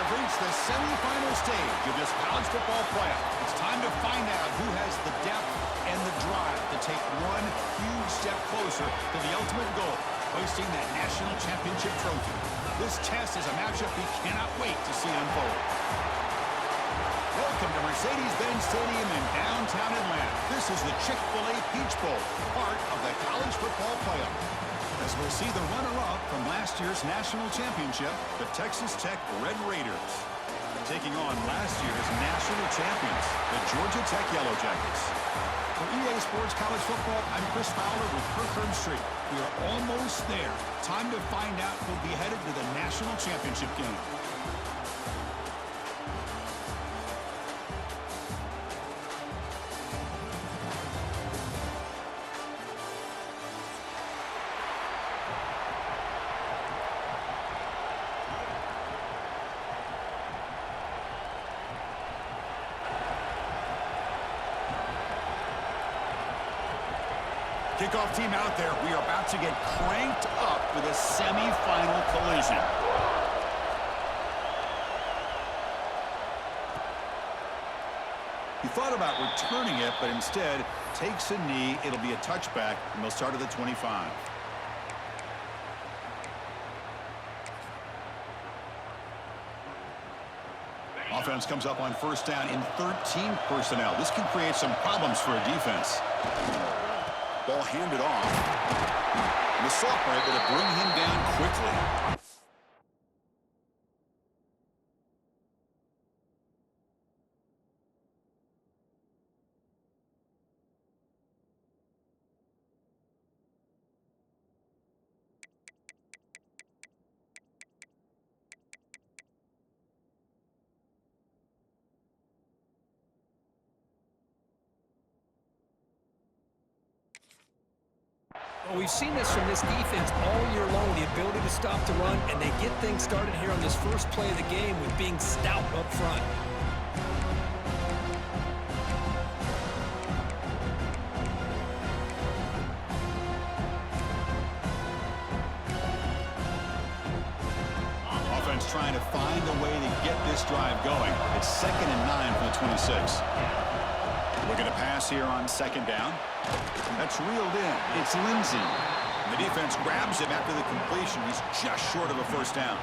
have reached the semifinal stage of this college football playoff. It's time to find out who has the depth and the drive to take one huge step closer to the ultimate goal, hoisting that national championship trophy. This test is a matchup we cannot wait to see unfold. Welcome to Mercedes-Benz Stadium in downtown Atlanta. This is the Chick-fil-A Peach Bowl, part of the college football playoff. As we'll see the runner-up from last year's national championship, the Texas Tech Red Raiders, taking on last year's national champions, the Georgia Tech Yellow Jackets. For EA Sports College Football, I'm Chris Fowler with Kirk Herbstreit. We are almost there. Time to find out who'll be headed to the national championship game. Kickoff team out there. We are about to get cranked up with a semifinal collision. He thought about returning it, but instead takes a knee. It'll be a touchback, and they'll start at the 25. Offense comes up on first down in 13 personnel. This can create some problems for a defense. Ball handed off. And the sophomore able to bring him down quickly. Well, we've seen this from this defense all year long, the ability to stop the run, and they get things started here on this first play of the game with being stout up front. Offense trying to find a way to get this drive going. It's 2nd and 9 for the 26. Looking to pass here on 2nd down. That's reeled in. It's Lindsey. The defense grabs him after the completion. He's just short of a first down.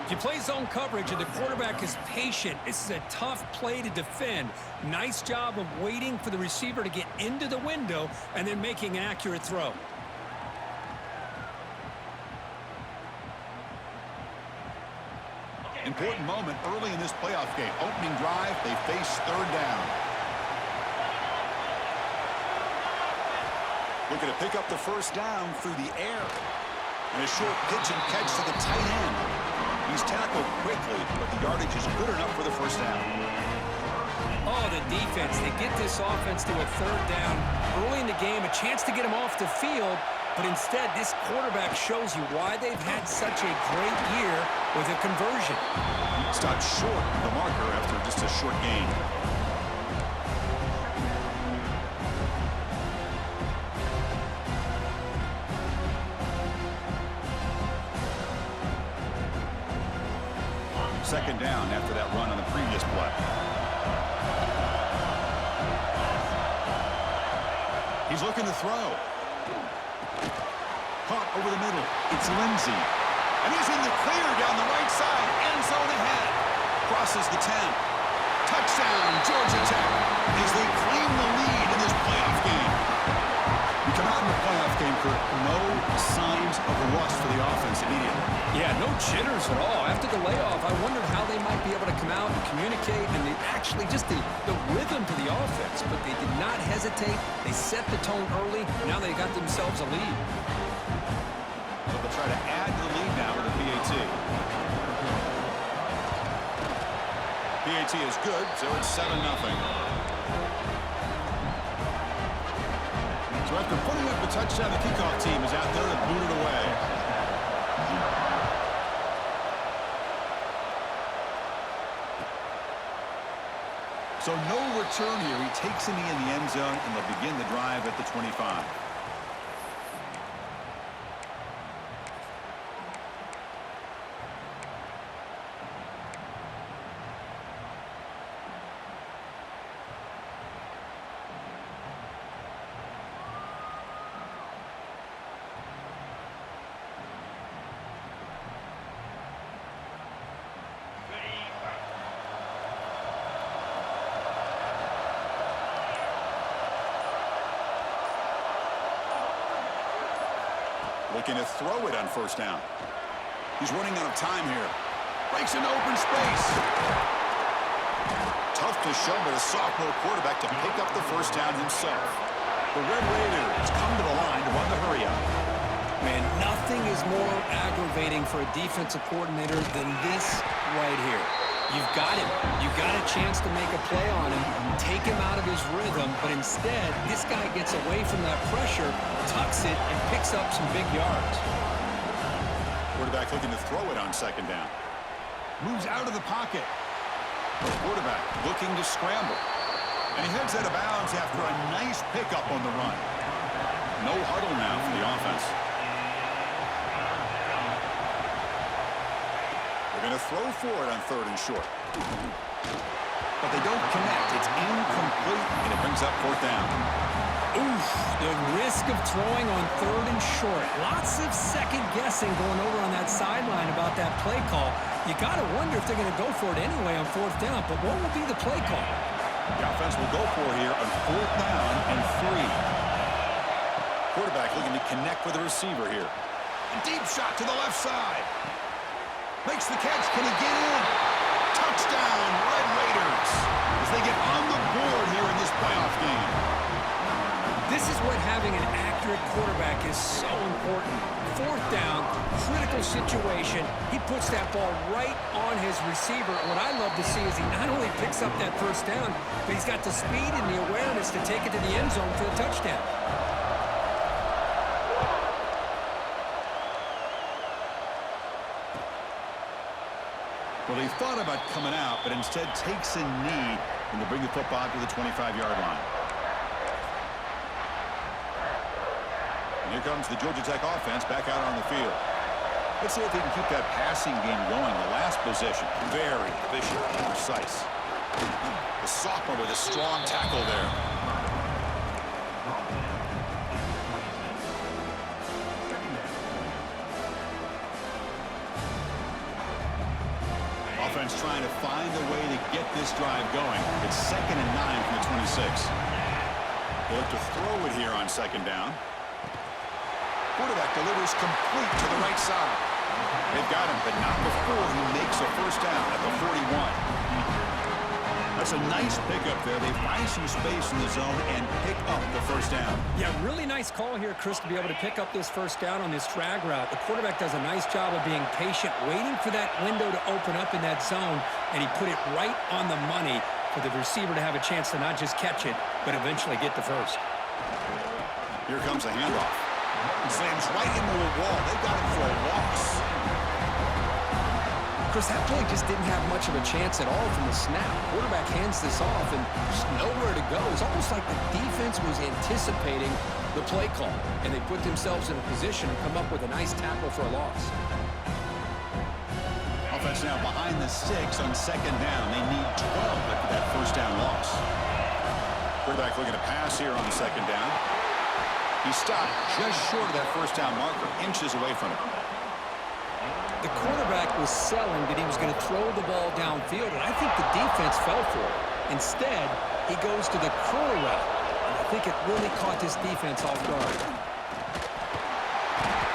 If you play zone coverage and the quarterback is patient, this is a tough play to defend. Nice job of waiting for the receiver to get into the window and then making an accurate throw. Important moment early in this playoff game. Opening drive, they face 3rd down. Looking to pick up the first down through the air. And a short pitch and catch to the tight end. He's tackled quickly, but the yardage is good enough for the first down. Oh, the defense. They get this offense to a 3rd down. Early in the game, a chance to get him off the field. But instead, this quarterback shows you why they've had such a great year with a conversion. Stopped short of the marker after just a short gain. Second down after that run on the previous play. He's looking to throw. Caught over the middle. It's Lindsey. And he's in the clear down the right side. End zone ahead. Crosses the 10. Touchdown, Georgia Tech, as they claim the lead in this playoff game. We come out in the playoff game, Kurt. No signs of rust for the offense immediately. Yeah, no jitters at all. After the layoff, I wondered how they might be able to come out and communicate and actually just the rhythm to the offense. But they did not hesitate. They set the tone early. Now they got themselves a lead. So they'll try to add to the lead now with the PAT. PAT is good, so it's 7-0. So after putting up the touchdown, the kickoff team is out there to boot it away. So no return here. He takes a knee in the end zone, and they'll begin the drive at the 25. looking to throw it on first down. He's running out of time here. Breaks into open space. Tough to show by the sophomore quarterback to pick up the first down himself. The Red Raiders come to the line to run the hurry up. Man, nothing is more aggravating for a defensive coordinator than this right here. You've got him. You've got a chance to make a play on him, take him out of his rhythm, but instead, this guy gets away from that pressure, tucks it, and picks up some big yards. Quarterback looking to throw it on second down. Moves out of the pocket. The quarterback looking to scramble. And he heads out of bounds after a nice pickup on the run. No huddle now for the offense. They're going to throw for it on third and short. But they don't connect. It's incomplete, and it brings up fourth down. Oof, the risk of throwing on third and short. Lots of second guessing going over on that sideline about that play call. You got to wonder if they're going to go for it anyway on fourth down, but what will be the play call? The offense will go for it here on fourth down and 3. Quarterback looking to connect with the receiver here. A deep shot to the left side. Makes the catch. Can he get in? Touchdown, Red Raiders, as they get on the board here in this playoff game. This is what having an accurate quarterback is so important. Fourth down, critical situation. He puts that ball right on his receiver. And what I love to see is he not only picks up that first down, but he's got the speed and the awareness to take it to the end zone for a touchdown. Well, he thought about coming out, but instead takes a knee and to bring the football to the 25-yard line. And here comes the Georgia Tech offense back out on the field. Let's see if they can keep that passing game going. The last possession, very efficient and precise. The sophomore with a strong tackle there. Offense trying to find a way to get this drive going. It's 2nd and 9 from the 26. They look to throw it here on second down. Quarterback delivers complete to the right side. They've got him, but not before he makes a first down at the 41. That's a nice pickup there. They find some space in the zone and pick up the first down. Yeah, really nice call here, Chris, to be able to pick up this first down on this drag route. The quarterback does a nice job of being patient, waiting for that window to open up in that zone, and he put it right on the money for the receiver to have a chance to not just catch it, but eventually get the first. Here comes a handoff. Slams right into a wall. They got him for a loss. Chris, that play just didn't have much of a chance at all from the snap. Quarterback hands this off and just nowhere to go. It's almost like the defense was anticipating the play call, and they put themselves in a position to come up with a nice tackle for a loss. Offense now behind the 6 on second down. They need 12 after that first down loss. Quarterback looking to pass here on second down. He stopped just short of that first down marker, inches away from it. The quarterback was selling that he was going to throw the ball downfield, and I think the defense fell for it. Instead, he goes to the curl route, and I think it really caught this defense off guard.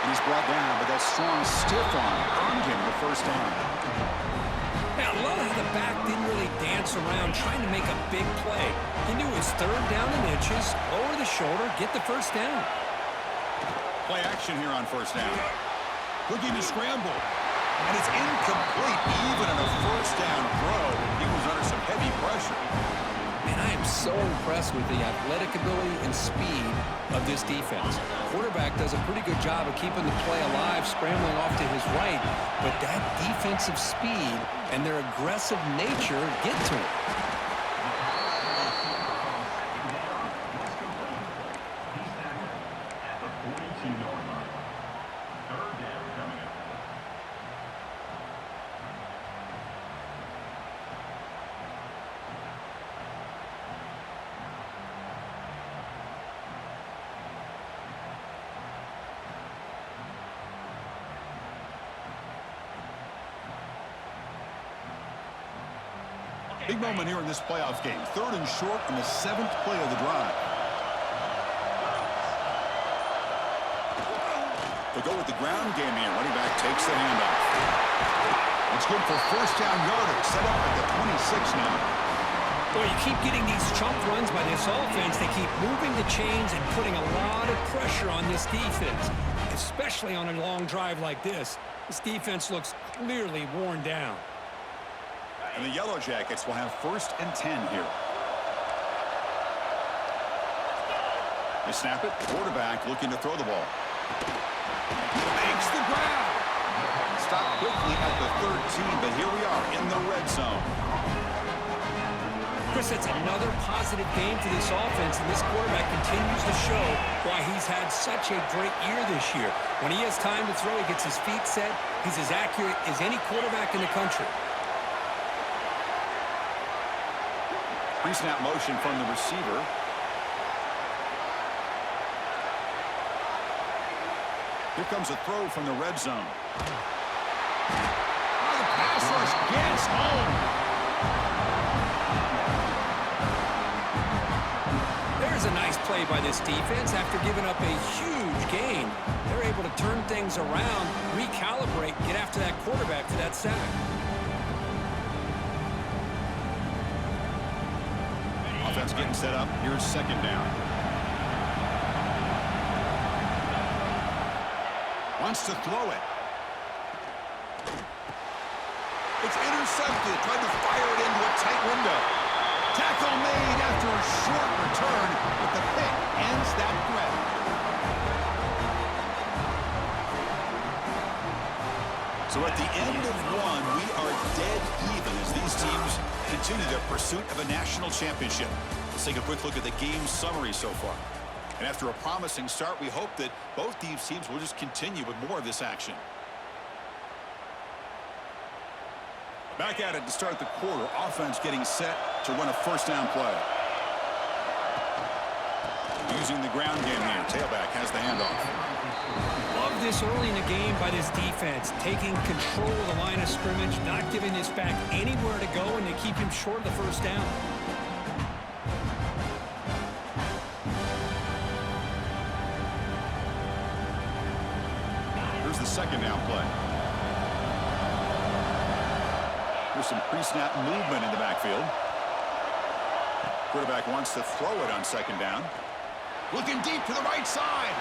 And he's brought down, but that strong stiff arm earned him the first down. Now, I love how the back didn't really dance around trying to make a big play. He knew his third down in inches, lower the shoulder, get the first down. Play action here on first down. Looking to scramble. And it's incomplete. Even on a first down throw, he was under some heavy pressure. And I am so impressed with the athletic ability and speed of this defense. Quarterback does a pretty good job of keeping the play alive, scrambling off to his right. But that defensive speed and their aggressive nature get to him. Big moment here in this playoff game. 3rd and short on the 7th play of the drive. They'll go with the ground game here. Running back takes the handoff. It's good for first down yardage. Set up at the 26 now. Well, you keep getting these chunk runs by this offense. They keep moving the chains and putting a lot of pressure on this defense, especially on a long drive like this. This defense looks clearly worn down. And the Yellow Jackets will have 1st and 10 here. They snap it. Quarterback looking to throw the ball. Makes the grab. Stopped quickly at the 13, but here we are in the red zone. Chris, that's another positive game for this offense, and this quarterback continues to show why he's had such a great year this year. When he has time to throw, he gets his feet set. He's as accurate as any quarterback in the country. Pre-snap motion from the receiver. Here comes a throw from the red zone. Oh, the pass rush gets home. There's a nice play by this defense. After giving up a huge gain, they're able to turn things around, recalibrate, get after that quarterback for that sack. Offense getting set up. Here's 2nd down. Wants to throw it. It's intercepted. Tried to fire it into a tight window. Tackle made after a short return, but the pick ends that threat. So at the end of one, we are dead even as these teams continue their pursuit of a national championship. Let's take a quick look at the game summary so far. And after a promising start, we hope that both these teams will just continue with more of this action. Back at it to start the quarter. Offense getting set to run a 1st down play. Using the ground game here. Tailback has the handoff. Love this early in the game by this defense, taking control of the line of scrimmage, not giving this back anywhere to go, and they keep him short of the 1st down. Here's the 2nd down play. There's some pre-snap movement in the backfield. Quarterback wants to throw it on 2nd down. Looking deep to the right side.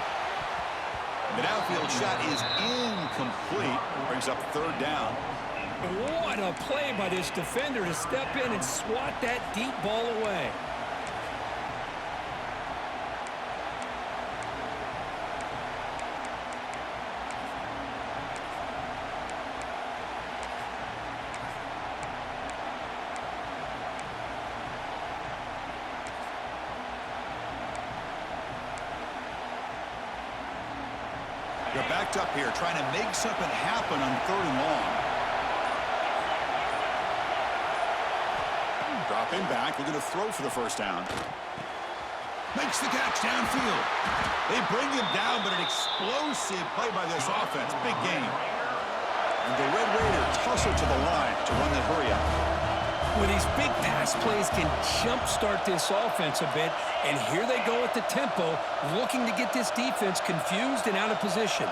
The downfield shot is incomplete. Brings up 3rd down. What a play by this defender to step in and swat that deep ball away. They're backed up here, trying to make something happen on 3rd and long. Dropping back, looking to throw for the 1st down. Makes the catch downfield. They bring him down, but an explosive play by this offense. Big game. And the Red Raiders tussle to the line to run the hurry-up. Well, these big pass plays can jumpstart this offense a bit, and here they go at the tempo, looking to get this defense confused and out of position.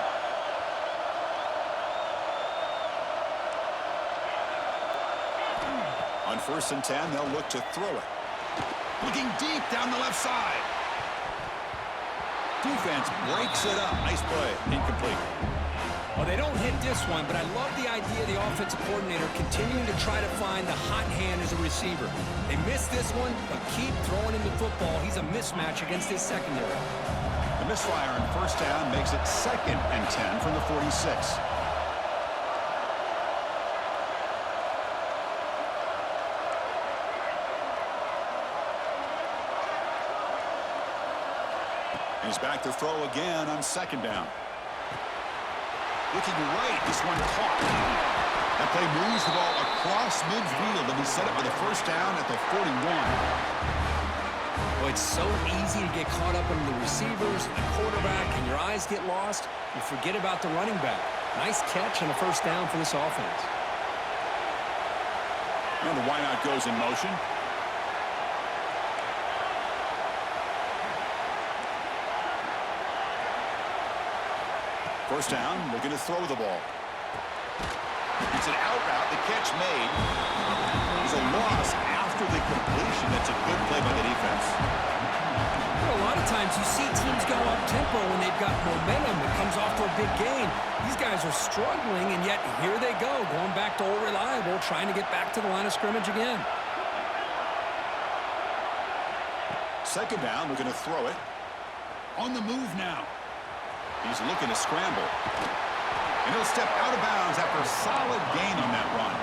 On 1st and 10, they'll look to throw it. Looking deep down the left side. Defense breaks it up. Nice play. Incomplete. Well, they don't hit this one, but I love the idea of the offensive coordinator continuing to try to find the hot hand as a receiver. They missed this one, but keep throwing him the football. He's a mismatch against his secondary. The misfire on 1st down makes it 2nd and 10 from the 46. He's back to throw again on 2nd down. Looking right, this one caught. That play moves the ball across midfield, and he set up with a 1st down at the 41. Well, it's so easy to get caught up in the receivers, the quarterback, and your eyes get lost. You forget about the running back. Nice catch and a 1st down for this offense. And the wideout goes in motion. First down, they're going to throw the ball. It's an out route. The catch made. There's a loss after the completion. That's a good play by the defense. Well, a lot of times you see teams go up-tempo when they've got momentum. It comes off to a big gain. These guys are struggling, and yet here they go, going back to old reliable, trying to get back to the line of scrimmage again. Second down, we're going to throw it. On the move now. He's looking to scramble. And he'll step out of bounds after a solid gain on that run.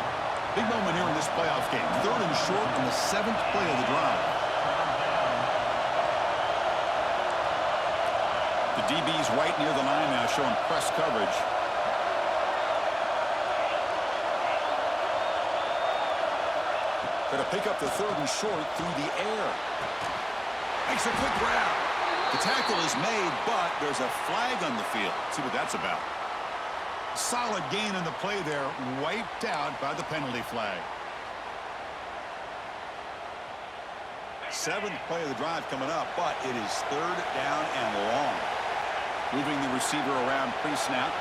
Big moment here in this playoff game. 3rd and short on the 7th play of the drive. The DB's right near the line now, showing press coverage. Going to pick up the 3rd and short through the air. Makes a quick grab. The tackle is made, but there's a flag on the field. Let's see what that's about. Solid gain on the play there, wiped out by the penalty flag. 7th play of the drive coming up, but it is 3rd down and long. Moving the receiver around pre-snap.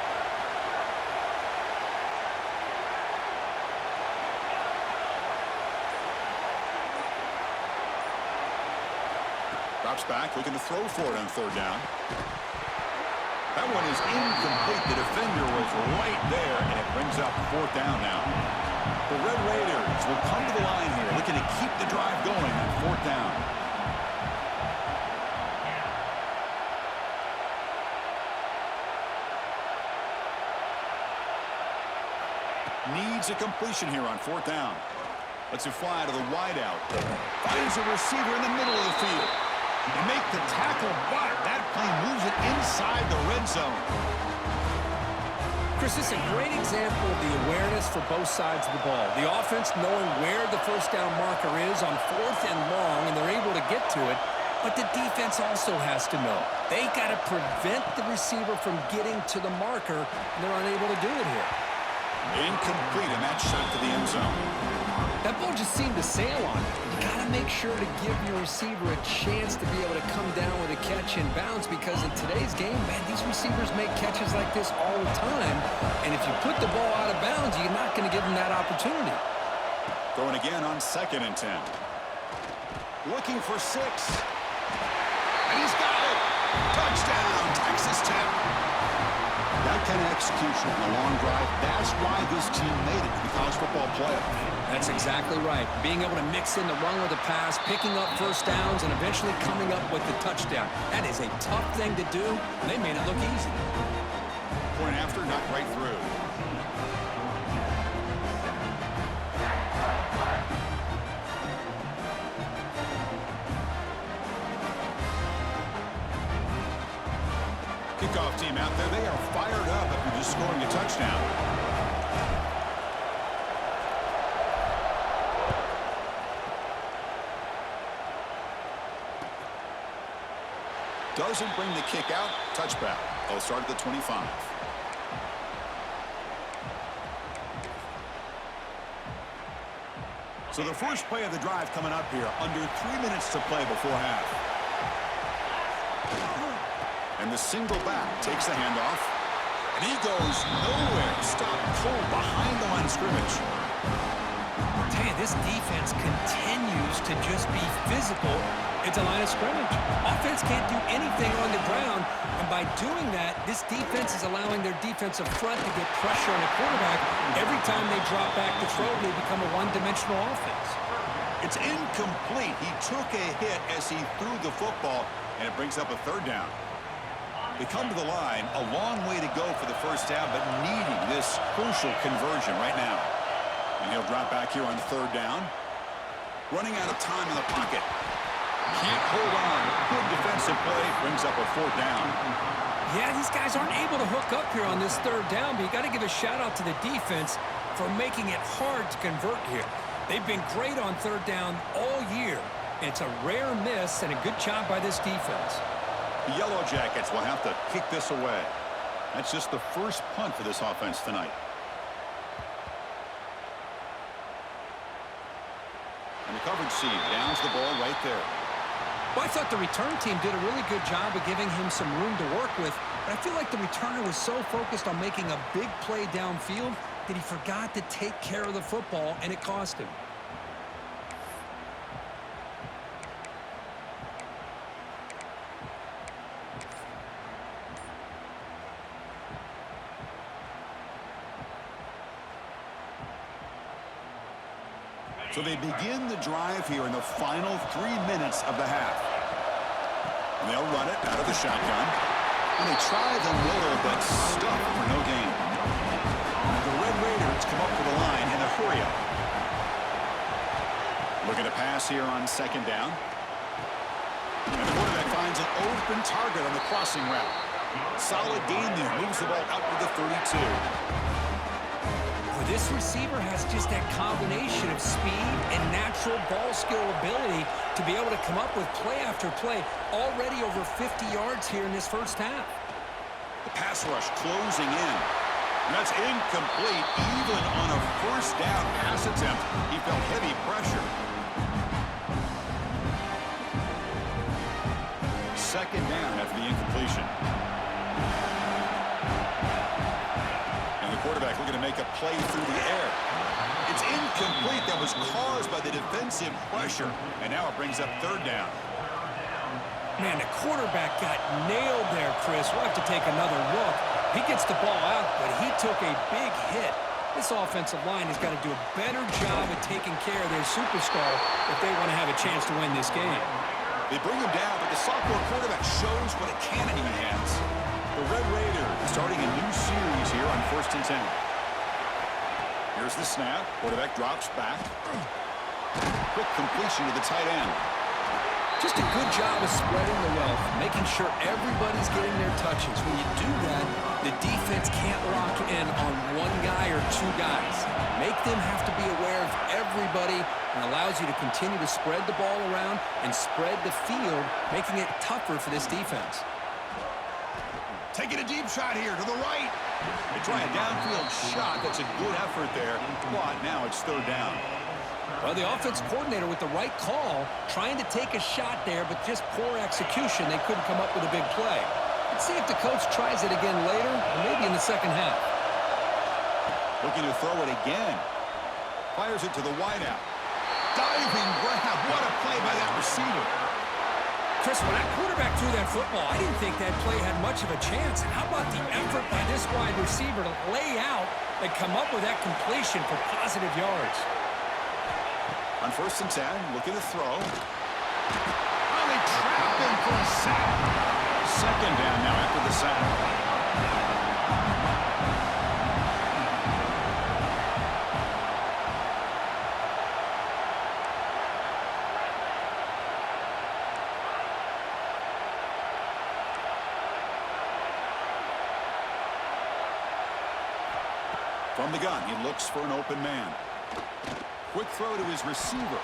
Drops back, looking to throw for it on 3rd down. That one is incomplete. The defender was right there, and it brings up 4th down now. The Red Raiders will come to the line here, looking to keep the drive going on 4th down. Needs a completion here on 4th down. Lets it fly to the wideout. Finds a receiver in the middle of the field. They make the tackle, but that play moves it inside the red zone. Chris, this is a great example of the awareness for both sides of the ball. The offense knowing where the first down marker is on 4th and long, and they're able to get to it. But the defense also has to know. They got to prevent the receiver from getting to the marker, and they're unable to do it here. Incomplete, and that shot to the end zone. That ball just seemed to sail on it. You got to make sure to give your receiver a chance to be able to come down with a catch and bounce, because in today's game, man, these receivers make catches like this all the time. And if you put the ball out of bounds, you're not going to give them that opportunity. Going again on 2nd and 10. Looking for 6. And he's got it. Touchdown, Texas Tech. That kind of execution on a long drive, that's why this team made it to the college football playoff. That's exactly right. Being able to mix in the run with the pass, picking up first downs, and eventually coming up with the touchdown. That is a tough thing to do. They made it look easy. Point after, not right through. Kickoff team out there. They are fired up after just scoring a touchdown. Doesn't bring the kick out. Touchback. They'll start at the 25. So the first play of the drive coming up here. Under 3 minutes to play before half. And the single back takes the handoff. And he goes nowhere. Stopped cold behind the line of scrimmage. Tell you, this defense continues to just be physical at the line of scrimmage. Offense can't do anything on the ground. And by doing that, this defense is allowing their defensive front to get pressure on the quarterback. Every time they drop back to throw, they become a one-dimensional offense. It's incomplete. He took a hit as he threw the football, and it brings up a 3rd down. They come to the line, a long way to go for the first down, but needing this crucial conversion right now. And he'll drop back here on 3rd down. Running out of time in the pocket. Can't hold on. Good defensive play. Brings up a 4th down. Yeah, these guys aren't able to hook up here on this 3rd down, but you got to give a shout-out to the defense for making it hard to convert here. They've been great on 3rd down all year. It's a rare miss and a good job by this defense. The Yellow Jackets will have to kick this away. That's just the first punt for this offense tonight. And the coverage seam downs the ball right there. Well, I thought the return team did a really good job of giving him some room to work with. But I feel like the returner was so focused on making a big play downfield that he forgot to take care of the football, and it cost him. So they begin the drive here in the final 3 minutes of the half. And they'll run it out of the shotgun. And they try the middle, but stuck for no gain. And the Red Raiders come up to the line in a hurry-up. Looking to pass here on second down. And the quarterback finds an open target on the crossing route. Solid gain there. Moves the ball out to the 32. This receiver has just that combination of speed and natural ball skill ability to be able to come up with play after play. Already over 50 yards here in this first half. The pass rush closing in. And that's incomplete. Even on a first down pass attempt, he felt heavy pressure. Second down after the incompletion. Quarterback looking to make a play through the air. It's incomplete. That was caused by the defensive pressure. And now it brings up third down. Man, the quarterback got nailed there, Chris. We'll have to take another look. He gets the ball out, but he took a big hit. This offensive line has got to do a better job of taking care of their superstar if they want to have a chance to win this game. They bring him down, but the sophomore quarterback shows what a cannon he has. The Red Raiders starting a new series here on 1st and 10. Here's the snap. Quarterback drops back. Quick completion to the tight end. Just a good job of spreading the wealth, making sure everybody's getting their touches. When you do that, the defense can't lock in on one guy or two guys. Make them have to be aware of everybody and allows you to continue to spread the ball around and spread the field, making it tougher for this defense. Taking a deep shot here to the right. They try a downfield shot. That's a good effort there. But now it's third down. Well, the offense coordinator with the right call, trying to take a shot there, but just poor execution. They couldn't come up with a big play. Let's see if the coach tries it again later, or maybe in the second half. Looking to throw it again. Fires it to the wideout. Diving grab. What a play by that receiver. Chris, when that quarterback threw that football, I didn't think that play had much of a chance. How about the effort by this wide receiver to lay out and come up with that completion for positive yards? On 1st and 10, looking to throw. Oh, they trap him for a sack. Second down now after the sack. From the gun, he looks for an open man. Quick throw to his receiver.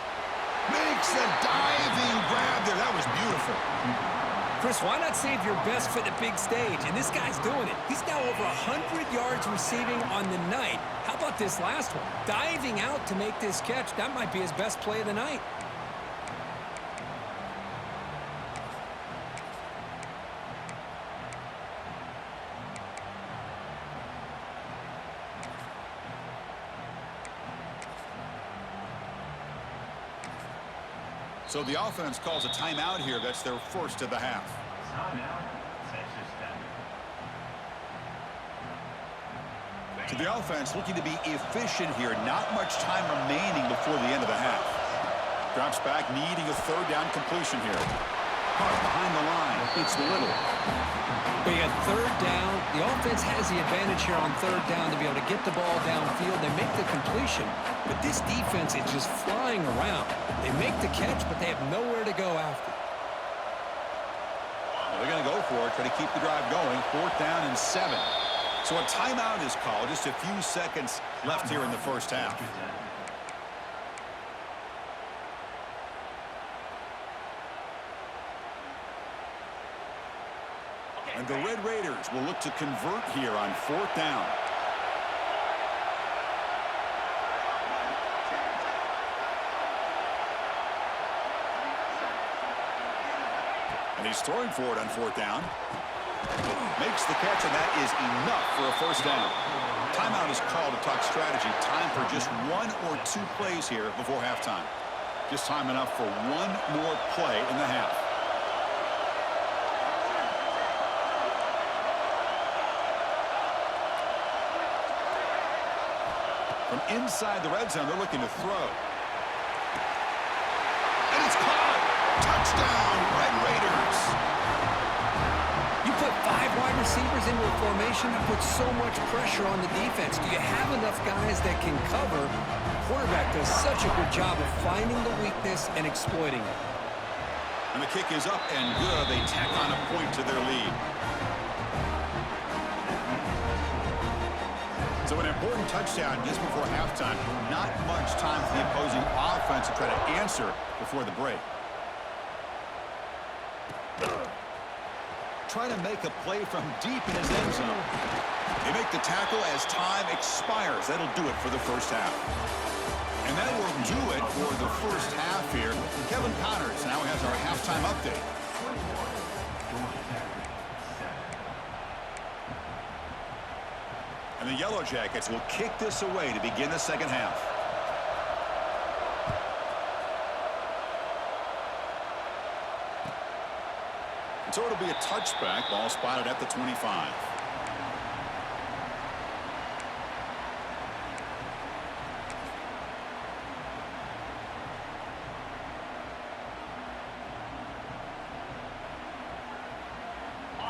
Makes a diving grab there. That was beautiful. Chris, why not save your best for the big stage? And this guy's doing it. He's now over 100 yards receiving on the night. How about this last one? Diving out to make this catch. That might be his best play of the night. So the offense calls a timeout here. That's their first of the half. So the offense looking to be efficient here. Not much time remaining before the end of the half. Drops back, needing a third down completion here. Hart behind the line. It's Little. We got third down. The offense has the advantage here on third down to be able to get the ball downfield. They make the completion, but this defense is just flying around. They make the catch, but they have nowhere to go after. Well, they're going to go for it, try to keep the drive going. 4th down and 7. So a timeout is called. Just a few seconds left here in the first half. And the Red Raiders will look to convert here on 4th down. And he's throwing for it on 4th down. Makes the catch, and that is enough for a first down. Timeout is called to talk strategy. Time for just 1 or 2 plays here before halftime. Just time enough for 1 more play in the half. From inside the red zone, they're looking to throw. And it's caught! Touchdown, Red Raiders! You put 5 wide receivers into a formation that puts so much pressure on the defense. Do you have enough guys that can cover? Quarterback does such a good job of finding the weakness and exploiting it. And the kick is up and good. They tack on a point to their lead. So an important touchdown just before halftime. Not much time for the opposing offense to try to answer before the break. Trying to make a play from deep in his end zone. They make the tackle as time expires. That'll do it for the first half. And that will do it for the first half here. Kevin Connors now has our halftime update. And the Yellow Jackets will kick this away to begin the second half. So it'll be a touchback. Ball spotted at the 25.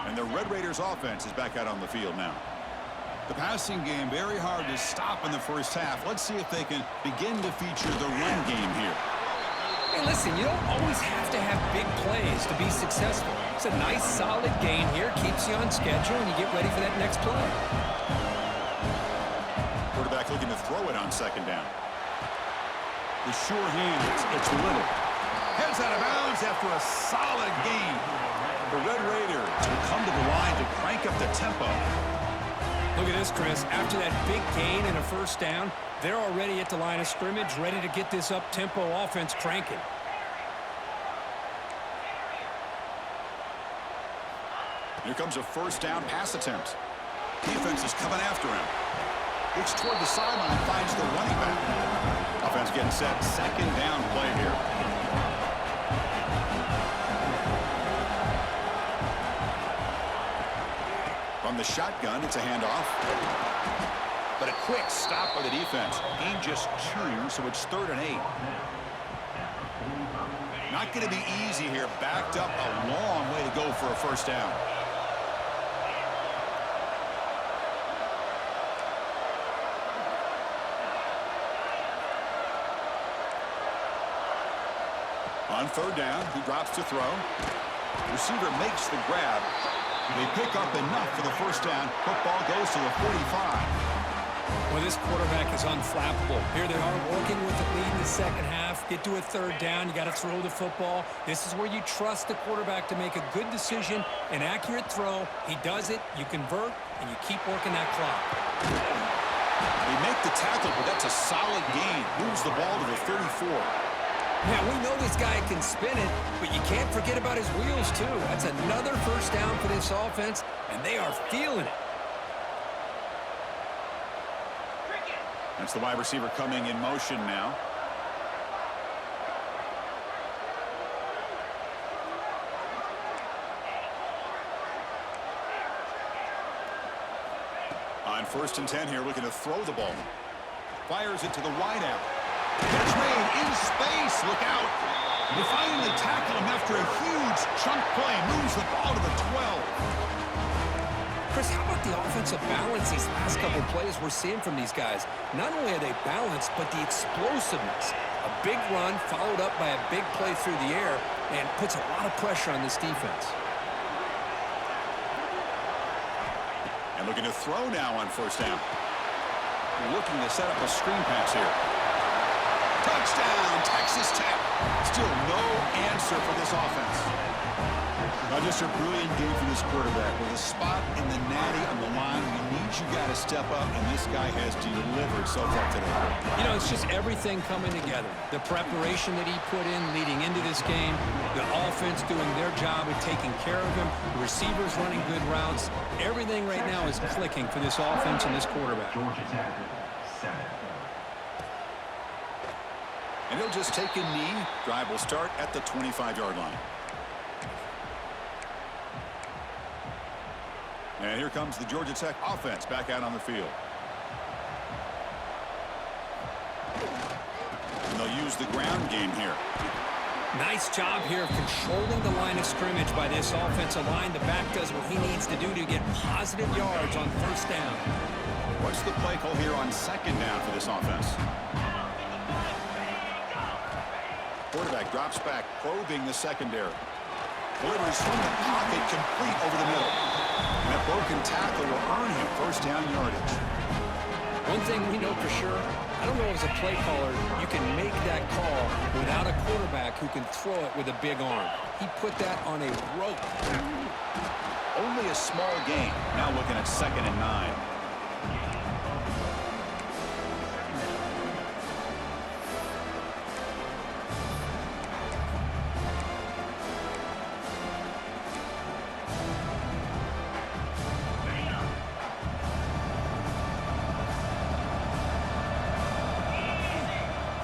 And the Red Raiders offense is back out on the field now. The passing game very hard to stop in the first half. Let's see if they can begin to feature the run game here. Hey, listen, you don't always have to have big plays to be successful. It's a nice, solid gain here. Keeps you on schedule, and you get ready for that next play. Quarterback looking to throw it on second down. The sure hands. It's Little. Heads out of bounds after a solid gain. The Red Raiders will come to the line to crank up the tempo. Look at this, Chris. After that big gain and a first down, they're already at the line of scrimmage, ready to get this up-tempo offense cranking. Here comes a first down pass attempt. Defense is coming after him. Looks toward the sideline, finds the running back. Offense getting set. Second down play here. From the shotgun, it's a handoff. But a quick stop by the defense. Gain just 2, so it's 3rd and 8. Not going to be easy here. Backed up a long way to go for a first down. On 3rd down, he drops to throw. Receiver makes the grab. They pick up enough for the first down. Football goes to the 45. Well, this quarterback is unflappable. Here they are working with the lead in the second half. Get to a 3rd down. You got to throw the football. This is where you trust the quarterback to make a good decision, an accurate throw. He does it. You convert, and you keep working that clock. They make the tackle, but that's a solid gain. Moves the ball to the 34. Now, we know this guy can spin it, but you can't forget about his wheels, too. That's another first down for this offense, and they are feeling it. That's the wide receiver coming in motion now. On 1st and 10 here, looking to throw the ball. Fires it to the wideout. Catch made in space. Look out. They finally tackle him after a huge chunk play. Moves the ball to the 12. Chris, how about the offensive balance these last couple of plays we're seeing from these guys? Not only are they balanced, but the explosiveness. A big run followed up by a big play through the air and puts a lot of pressure on this defense. And looking to throw now on 1st down. Looking to set up a screen pass here. Touchdown, Texas Tech. Still no answer for this offense. Now just a brilliant game for this quarterback. With a spot in the natty on the line, we need you guys to step up, and this guy has delivered so far today. You know, it's just everything coming together. The preparation that he put in leading into this game, the offense doing their job of taking care of him, the receivers running good routes. Everything right now is clicking for this offense and this quarterback. And he'll just take a knee. Drive will start at the 25-yard line. And here comes the Georgia Tech offense back out on the field. And they'll use the ground game here. Nice job here of controlling the line of scrimmage by this offensive line. The back does what he needs to do to get positive yards on first down. What's the play call here on second down for this offense? Quarterback drops back, probing the secondary. Delivers from the pocket, complete over the middle. And that broken tackle will earn him first down yardage. One thing we know for sure, I don't know as a play caller, you can make that call without a quarterback who can throw it with a big arm. He put that on a rope. Only a small gain. Now looking at 2nd and 9.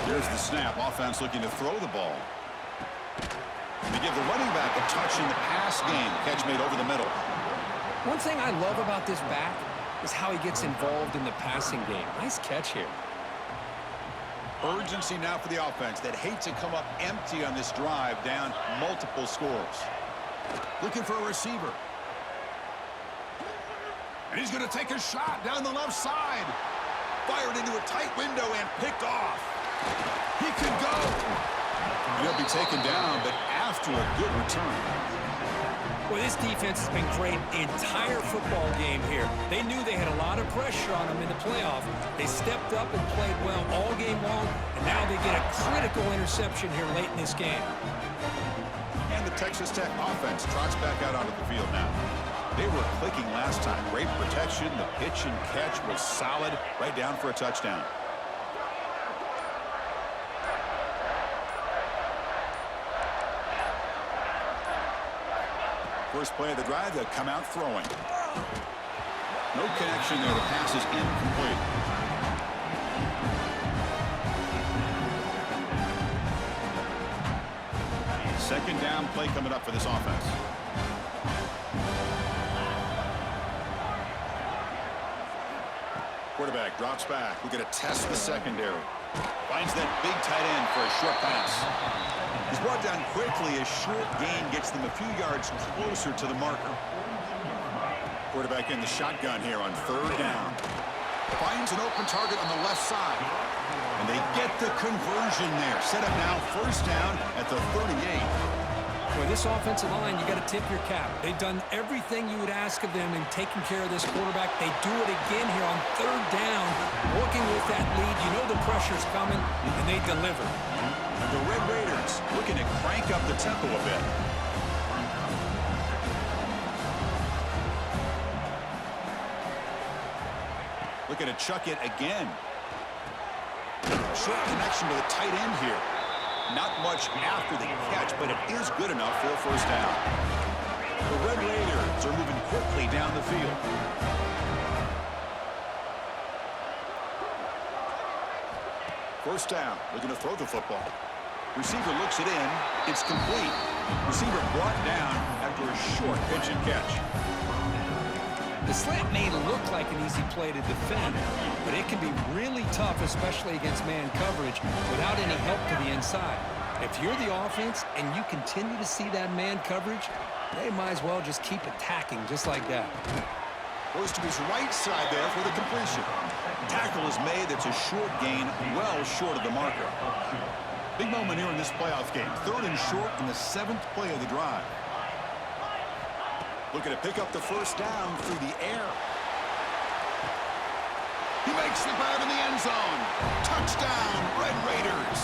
There's the snap. Offense looking to throw the ball. And they give the running back a touch in the pass game. Catch made over the middle. One thing I love about this back is how he gets involved in the passing game. Nice catch here. Urgency now for the offense that hate to come up empty on this drive, down multiple scores. Looking for a receiver. And he's going to take a shot down the left side. Fired into a tight window and picked off. He could go. He'll be taken down, but after a good return. Well, this defense has been great the entire football game here. They knew they had a lot of pressure on them in the playoff. They stepped up and played well all game long, and now they get a critical interception here late in this game. And the Texas Tech offense trots back out onto the field now. They were clicking last time. Great protection. The pitch and catch was solid. Right down for a touchdown. First play of the drive, they'll come out throwing. No connection there. The pass is incomplete. Second down play coming up for this offense. Quarterback drops back. We're going to test the secondary. Finds that big tight end for a short pass. He's brought down quickly. A short gain gets them a few yards closer to the marker. Quarterback in the shotgun here on third down. Finds an open target on the left side. And they get the conversion there. Set up now first down at the 38. With this offensive line, you got to tip your cap. They've done everything you would ask of them in taking care of this quarterback. They do it again here on third down, working with that lead. You know the pressure's coming, and they deliver. And the Red Raiders looking to crank up the tempo a bit. Looking to chuck it again. Short connection to the tight end here. Not much after the catch, but it is good enough for a first down. The Red Raiders are moving quickly down the field. First down, looking to throw the football. Receiver looks it in. It's complete. Receiver brought down after a short pitch and catch. The slant may look like an easy play to defend, but it can be really tough, especially against man coverage, without any help to the inside. If you're the offense and you continue to see that man coverage, they might as well just keep attacking just like that. Goes to his right side there for the completion. Tackle is made. That's a short gain, well short of the marker. Big moment here in this playoff game. Third and short in the 7th play of the drive. Looking to pick up the first down through the air. He makes the grab in the end zone. Touchdown, Red Raiders.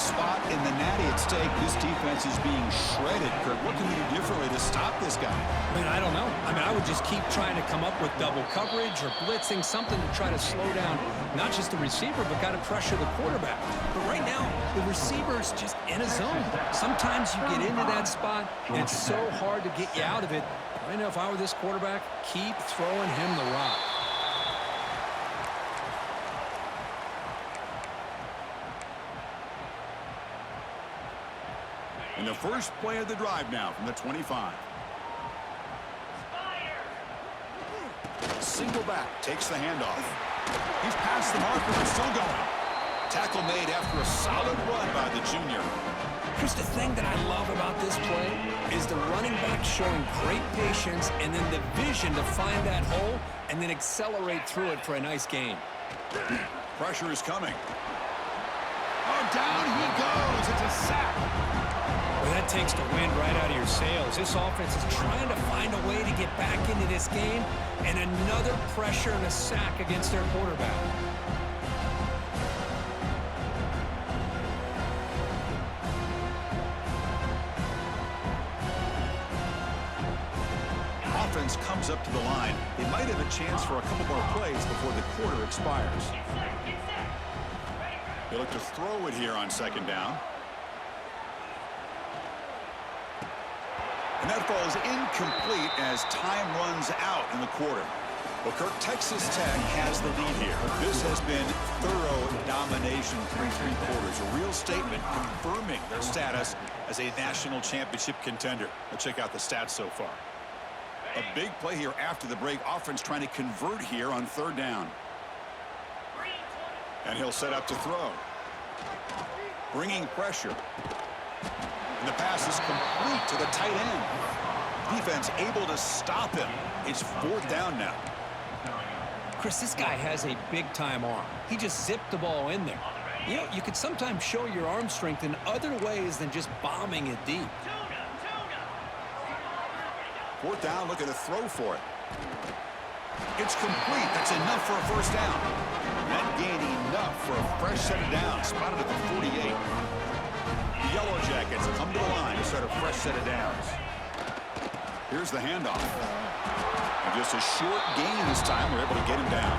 spot in the natty at stake. This defense is being shredded. Kurt, what can we do differently to stop this guy? Man, I don't know. I would just keep trying to come up with double coverage or blitzing, something to try to slow down not just the receiver, but got to pressure the quarterback. But right now, the receiver's just in a zone. Sometimes you get into that spot, and it's so hard to get you out of it. Right now, if I were this quarterback, keep throwing him the rock. And the first play of the drive now from the 25. Single back, takes the handoff. He's past the marker and still going. Tackle made after a solid run by the junior. Here's the thing that I love about this play is the running back showing great patience and then the vision to find that hole and then accelerate through it for a nice gain. Pressure is coming. Oh, down he goes. It's a sack. Well, that takes the wind right out of your sails. This offense is trying to find a way to get back into this game, and another pressure and a sack against their quarterback. Offense comes up to the line. They might have a chance for a couple more plays before the quarter expires. They look to throw it here on second down. And that falls incomplete as time runs out in the quarter. Well, Kirk, Texas Tech has the lead here. This has been thorough domination through 3 quarters. A real statement confirming their status as a national championship contender. Let's check out the stats so far. A big play here after the break. Offense trying to convert here on third down. And he'll set up to throw. Bringing pressure. And the pass is complete to the tight end. Defense able to stop him. It's 4th down now. Chris, this guy has a big-time arm. He just zipped the ball in there. You know, you can sometimes show your arm strength in other ways than just bombing it deep. 4th down, looking to throw for it. It's complete. That's enough for a first down. That gain enough for a fresh set of downs. Spotted at the 48. The Yellow Jackets come to the line to start a fresh set of downs. Here's the handoff. And just a short gain this time. We're able to get him down.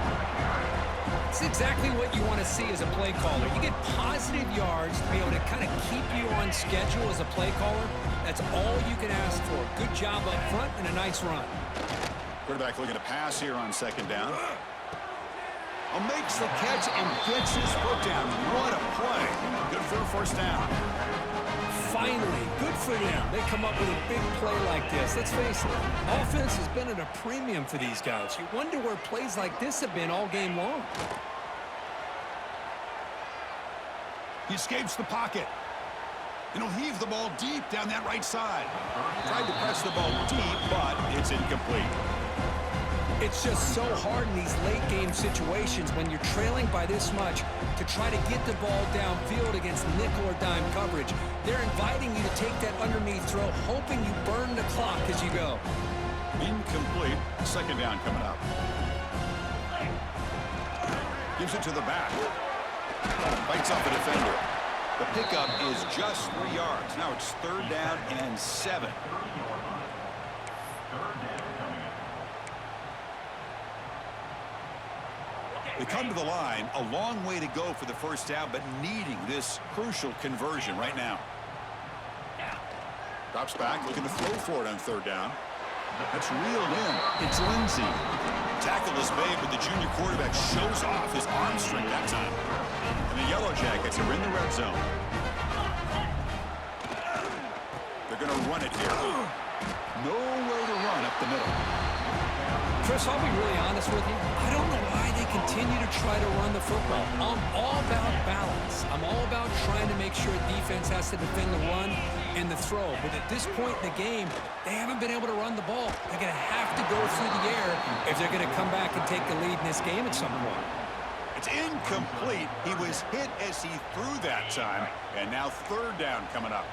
It's exactly what you want to see as a play caller. You get positive yards to be able to kind of keep you on schedule as a play caller. That's all you can ask for. Good job up front and a nice run. Quarterback looking to pass here on second down. Makes the catch and gets his foot down. What a play. Good for a first down. Finally, good for them. They come up with a big play like this. Let's face it, offense has been at a premium for these guys. You wonder where plays like this have been all game long. He escapes the pocket. And he'll heave the ball deep down that right side. Tried to press the ball deep, but it's incomplete. It's just so hard in these late-game situations when you're trailing by this much to try to get the ball downfield against nickel or dime coverage. They're inviting you to take that underneath throw, hoping you burn the clock as you go. Incomplete. Second down coming up. Gives it to the back. Bites off a defender. The pickup is just 3 yards. Now it's 3rd down and 7. They come to the line, a long way to go for the first down, but needing this crucial conversion right now. Drops back, looking to throw for it on 3rd down. That's reeled in. It's Lindsey. Tackle is made, but the junior quarterback shows off his arm strength that time. And the Yellow Jackets are in the red zone. They're going to run it here. Nowhere to run up the middle. Chris, I'll be really honest with you. I don't know why they continue to try to run the football. I'm all about balance. I'm all about trying to make sure defense has to defend the run and the throw. But at this point in the game, they haven't been able to run the ball. They're going to have to go through the air if they're going to come back and take the lead in this game at some point. It's incomplete. He was hit as he threw that time. And now 3rd down coming up.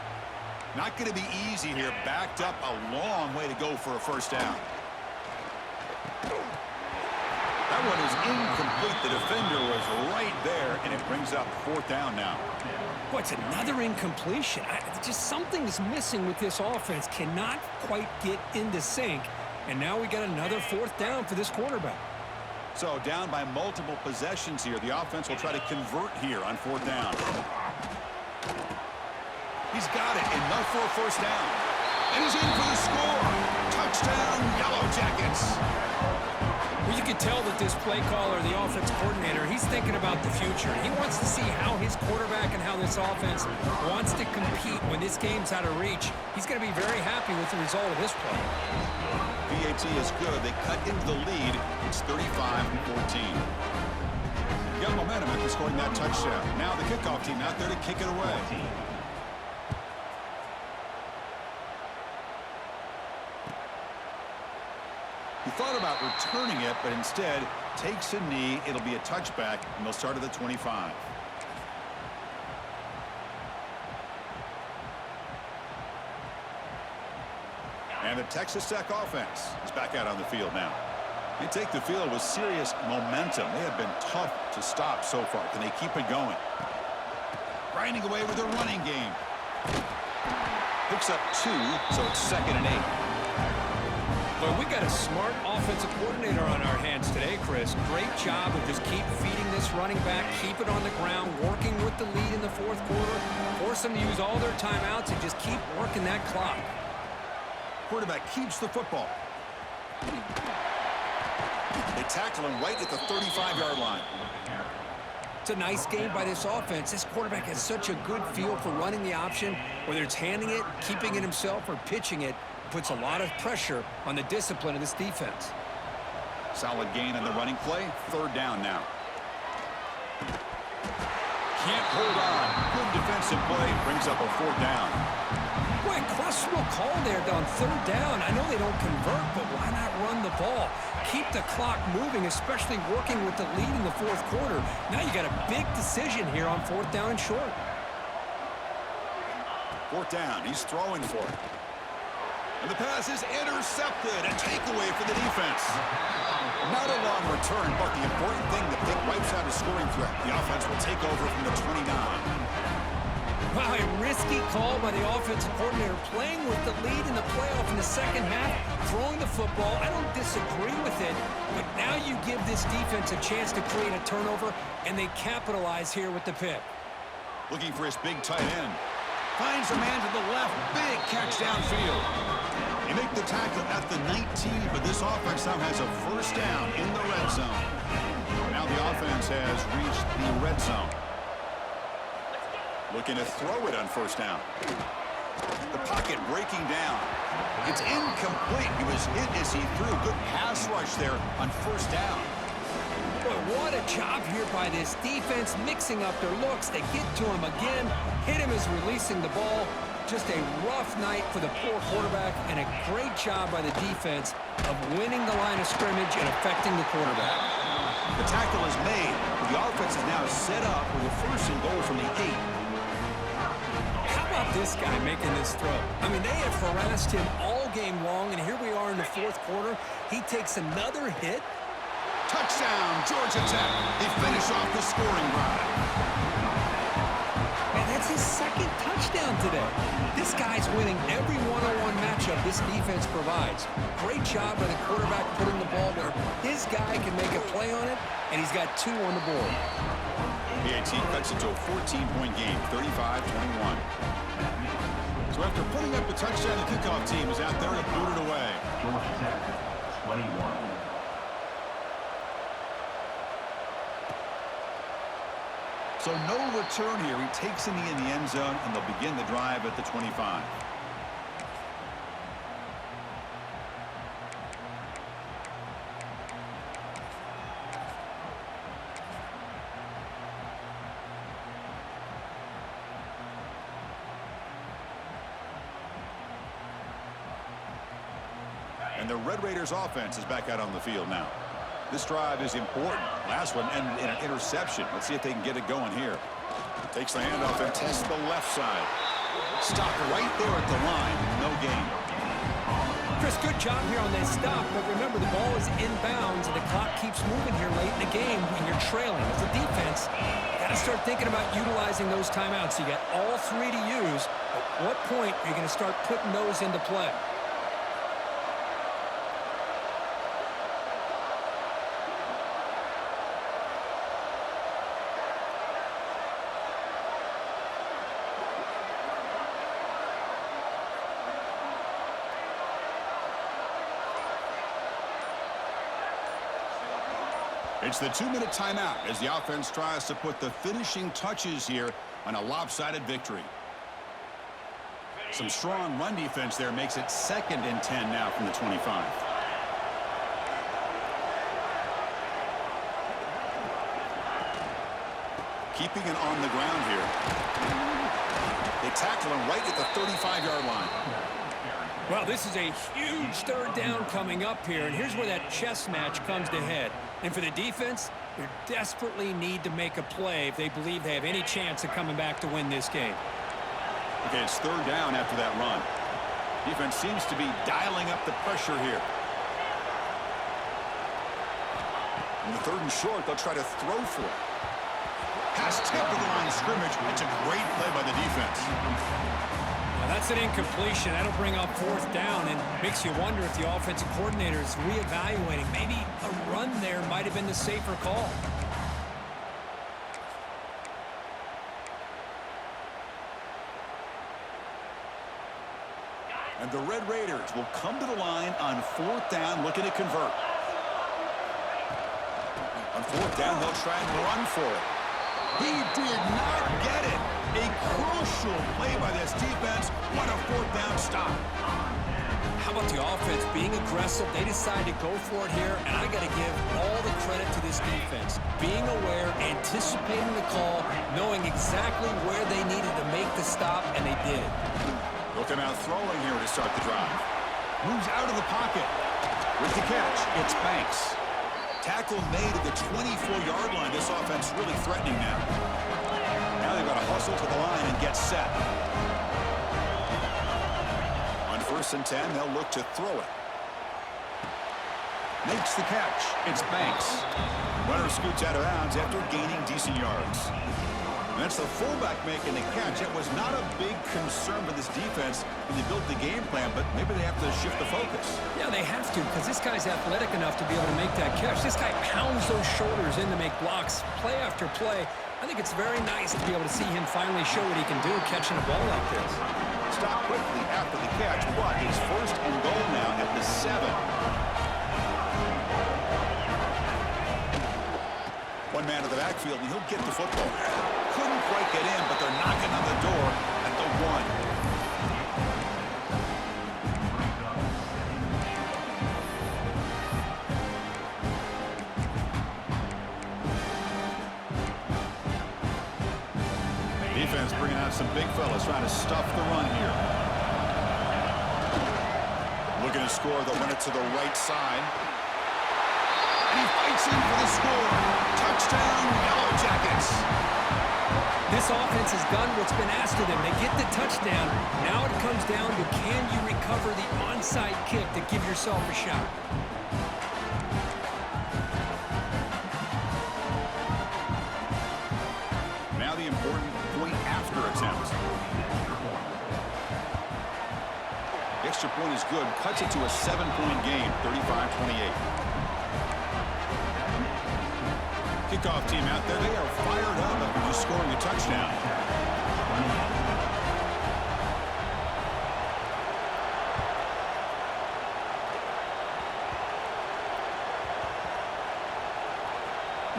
Not going to be easy here. Backed up a long way to go for a first down. That one is incomplete. The defender was right there, and it brings brings up 4th down now. What's another incompletion? Just something's missing with this offense. Cannot quite get into sync. And now we got another 4th down for this quarterback. So down by multiple possessions here. The offense will try to convert here on 4th down. He's got it, enough for a 1st down. And he's in for the score. Touchdown, Yellow Jackets. Well, you can tell that this play caller, the offense coordinator, he's thinking about the future. He wants to see how his quarterback and how this offense wants to compete when this game's out of reach. He's going to be very happy with the result of this play. PAT is good. They cut into the lead. It's 35-14. Got momentum after scoring that touchdown. Now the kickoff team out there to kick it away. He thought about returning it, but instead takes a knee. It'll be a touchback, and they'll start at the 25. And the Texas Tech offense is back out on the field now. They take the field with serious momentum. They have been tough to stop so far. Can they keep it going? Grinding away with their running game. Picks up 2, so it's 2nd and 8. Well, we got a smart offensive coordinator on our hands today, Chris. Great job of just keep feeding this running back, keep it on the ground, working with the lead in the 4th quarter, force them to use all their timeouts and just keep working that clock. Quarterback keeps the football. They tackle him right at the 35-yard line. It's a nice game by this offense. This quarterback has such a good feel for running the option, whether it's handing it, keeping it himself, or pitching it. Puts a lot of pressure on the discipline of this defense. Solid gain on the running play. 3rd down now. Can't hold on. Good defensive play. Brings up a 4th down. Boy, questionable call there on 3rd down. I know they don't convert, but why not run the ball? Keep the clock moving, especially working with the lead in the 4th quarter. Now you got a big decision here on 4th down and short. 4th down. He's throwing for it. And the pass is intercepted. A takeaway for the defense. Not a long return, but the important thing, the pick wipes out a scoring threat. The offense will take over from the 29. Wow, a risky call by the offensive coordinator, playing with the lead in the playoff in the 2nd half, throwing the football. I don't disagree with it, but now you give this defense a chance to create a turnover, and they capitalize here with the pick. Looking for his big tight end. Finds a man to the left. Big catch downfield. They make the tackle at the 19, but this offense now has a 1st down in the red zone. Now the offense has reached the red zone. Looking to throw it on 1st down. The pocket breaking down. It's incomplete. He was hit as he threw. Good pass rush there on 1st down. Boy, what a job here by this defense, mixing up their looks. They get to him again, hit him as releasing the ball. Just a rough night for the poor quarterback, and a great job by the defense of winning the line of scrimmage and affecting the quarterback. The tackle is made. The offense is now set up with a 1st and goal from the 8. How about this guy making this throw? I mean, they have harassed him all game long, and here we are in the 4th quarter. He takes another hit. Touchdown, Georgia Tech. They finish off the scoring drive. And that's his 2nd touchdown today. This guy's winning every one-on-one matchup this defense provides. Great job by the quarterback putting the ball where his guy can make a play on it, and he's got 2 on the board. PAT cuts it to a 14-point game, 35-21. So after putting up the touchdown, the kickoff team is out there to boot it away. Georgia Tech, 21. So no return here. He takes a knee in the end zone, and they'll begin the drive at the 25. And the Red Raiders offense is back out on the field now. This drive is important. Last one ended in an interception. Let's see if they can get it going here. Takes the handoff and tests the left side. Stopped right there at the line. No gain. Chris, good job here on this stop, but remember the ball is inbounds and the clock keeps moving here late in the game when you're trailing. As a defense, you got to start thinking about utilizing those timeouts. You got all three to use. At what point are you going to start putting those into play? It's the 2-minute timeout as the offense tries to put the finishing touches here on a lopsided victory. Some strong run defense there makes it 2nd and 10 now from the 25. Keeping it on the ground here. They tackle him right at the 35-yard line. Well, this is a huge third down coming up here, and here's where that chess match comes to head. And for the defense, they desperately need to make a play if they believe they have any chance of coming back to win this game. Okay, it's 3rd down after that run. Defense seems to be dialing up the pressure here. In the 3rd and short, they'll try to throw for it. Pass tipped to the line of scrimmage. It's a great play by the defense. That's an incompletion. That'll bring up 4th down and makes you wonder if the offensive coordinator is reevaluating. Maybe a run there might have been the safer call. And the Red Raiders will come to the line on 4th down, looking to convert. On 4th down, they'll try and run for it. He did not get it. A crucial play by this defense. What a 4th down stop. How about the offense being aggressive? They decide to go for it here, and I got to give all the credit to this defense. Being aware, anticipating the call, knowing exactly where they needed to make the stop, and they did it. Looking out throwing here to start the drive. Moves out of the pocket. With the catch, it's Banks. Tackle made at the 24-yard line. This offense really threatening now. Now they've got to hustle to the line and get set. On 1st and 10, they'll look to throw it. Makes the catch. It's Banks. Runner scoots out of bounds after gaining decent yards. And that's the fullback making the catch. It was not a big concern for this defense when they built the game plan, but maybe they have to shift the focus. Yeah, they have to, because this guy's athletic enough to be able to make that catch. This guy pounds those shoulders in to make blocks play after play. I think it's very nice to be able to see him finally show what he can do catching a ball like this. Stop quickly after the catch, but it's 1st and goal now at the 7. One man to the backfield, and he'll get the football. Couldn't quite get in, but they're knocking on the door at the 1. Defense bringing out some big fellas trying to stuff the run here. Looking to score, they'll run it to the right side. And he fights in for the score. Touchdown, Yellow Jackets. This offense has done what's been asked of them. They get the touchdown. Now it comes down to can you recover the onside kick to give yourself a shot. Now the important point after attempt. The extra point is good. Cuts it to a 7-point game, 35-28. Kickoff team out there, they are fired up after just scoring a touchdown.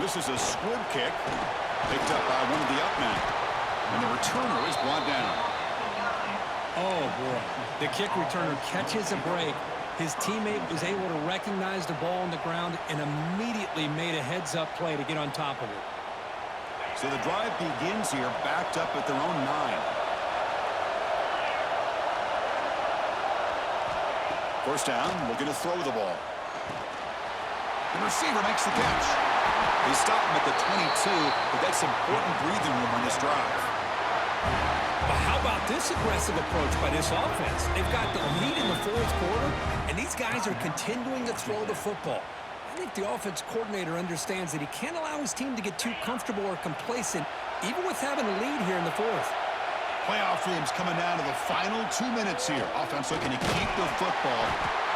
This is a squib kick picked up by one of the up men. And the returner is brought down. Oh, boy. The kick returner catches a break. His teammate was able to recognize the ball on the ground and immediately made a heads-up play to get on top of it. So the drive begins here, backed up at their own 9. First down, looking to throw the ball. The receiver makes the catch. They stop him at the 22, but that's important breathing room on this drive. But how about this aggressive approach by this offense? They've got the lead in the fourth quarter, and these guys are continuing to throw the football. I think the offense coordinator understands that he can't allow his team to get too comfortable or complacent, even with having a lead here in the fourth. Playoff dreams coming down to the final 2 minutes here. Offense looking to keep the football.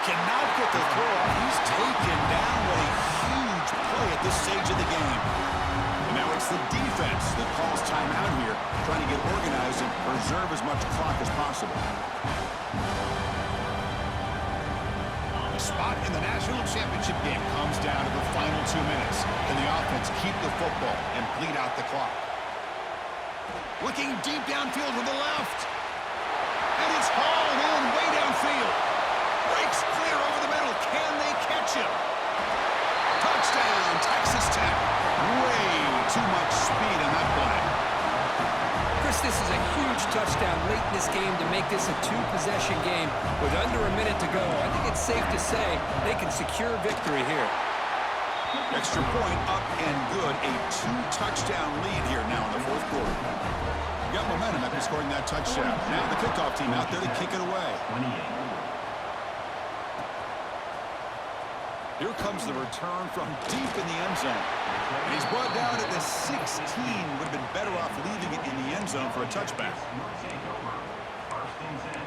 Cannot get the throw off. He's taken down. What a huge play at this stage of the game. And now it's the defense that calls timeout here, trying to get organized and preserve as much clock as possible. The spot in the national championship game comes down to the final 2 minutes. Can the offense keep the football and bleed out the clock? Looking deep downfield with the left. And it's hauled in way downfield. Breaks clear over the middle. Can they catch him? Touchdown, Texas Tech. Way too much speed on that play. Chris, this is a huge touchdown late in this game to make this a two-possession game with under a minute to go. I think it's safe to say they can secure victory here. Extra point up and good. A two-touchdown lead here now in the fourth quarter. Got momentum after scoring that touchdown. Now the kickoff team out there to kick it away. 28. Here comes the return from deep in the end zone. And he's brought down at the 16. Would have been better off leaving it in the end zone for a touchback. First and 10.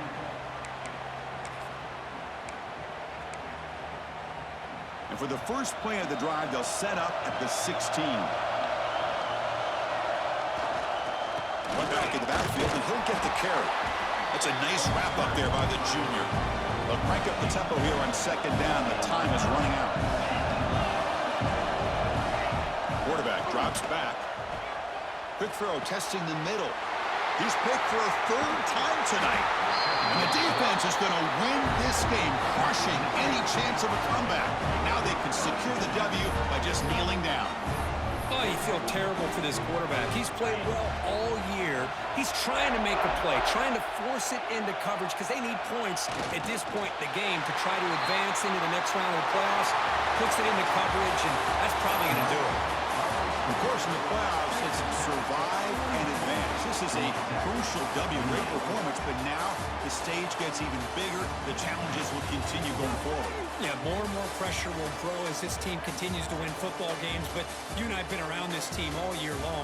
And for the first play of the drive, they'll set up at the 16. One back in the backfield, and he'll get the carry. That's a nice wrap up there by the junior. They'll crank up the tempo here on second down. The time is running out. Quarterback drops back. Quick throw, testing the middle. He's picked for a third time tonight. And the defense is going to win this game, crushing any chance of a comeback. Now they can secure the W by just kneeling down. Oh, you feel terrible for this quarterback. He's played well all year. He's trying to make a play, trying to force it into coverage because they need points at this point in the game to try to advance into the next round of the playoffs. Puts it into coverage, and that's probably going to do it. Of course, in the playoffs, it's survive and advance. This is a crucial W. Great performance, but now the stage gets even bigger. The challenges will continue going forward. Yeah, more and more pressure will grow as this team continues to win football games, but you and I have been around this team all year long.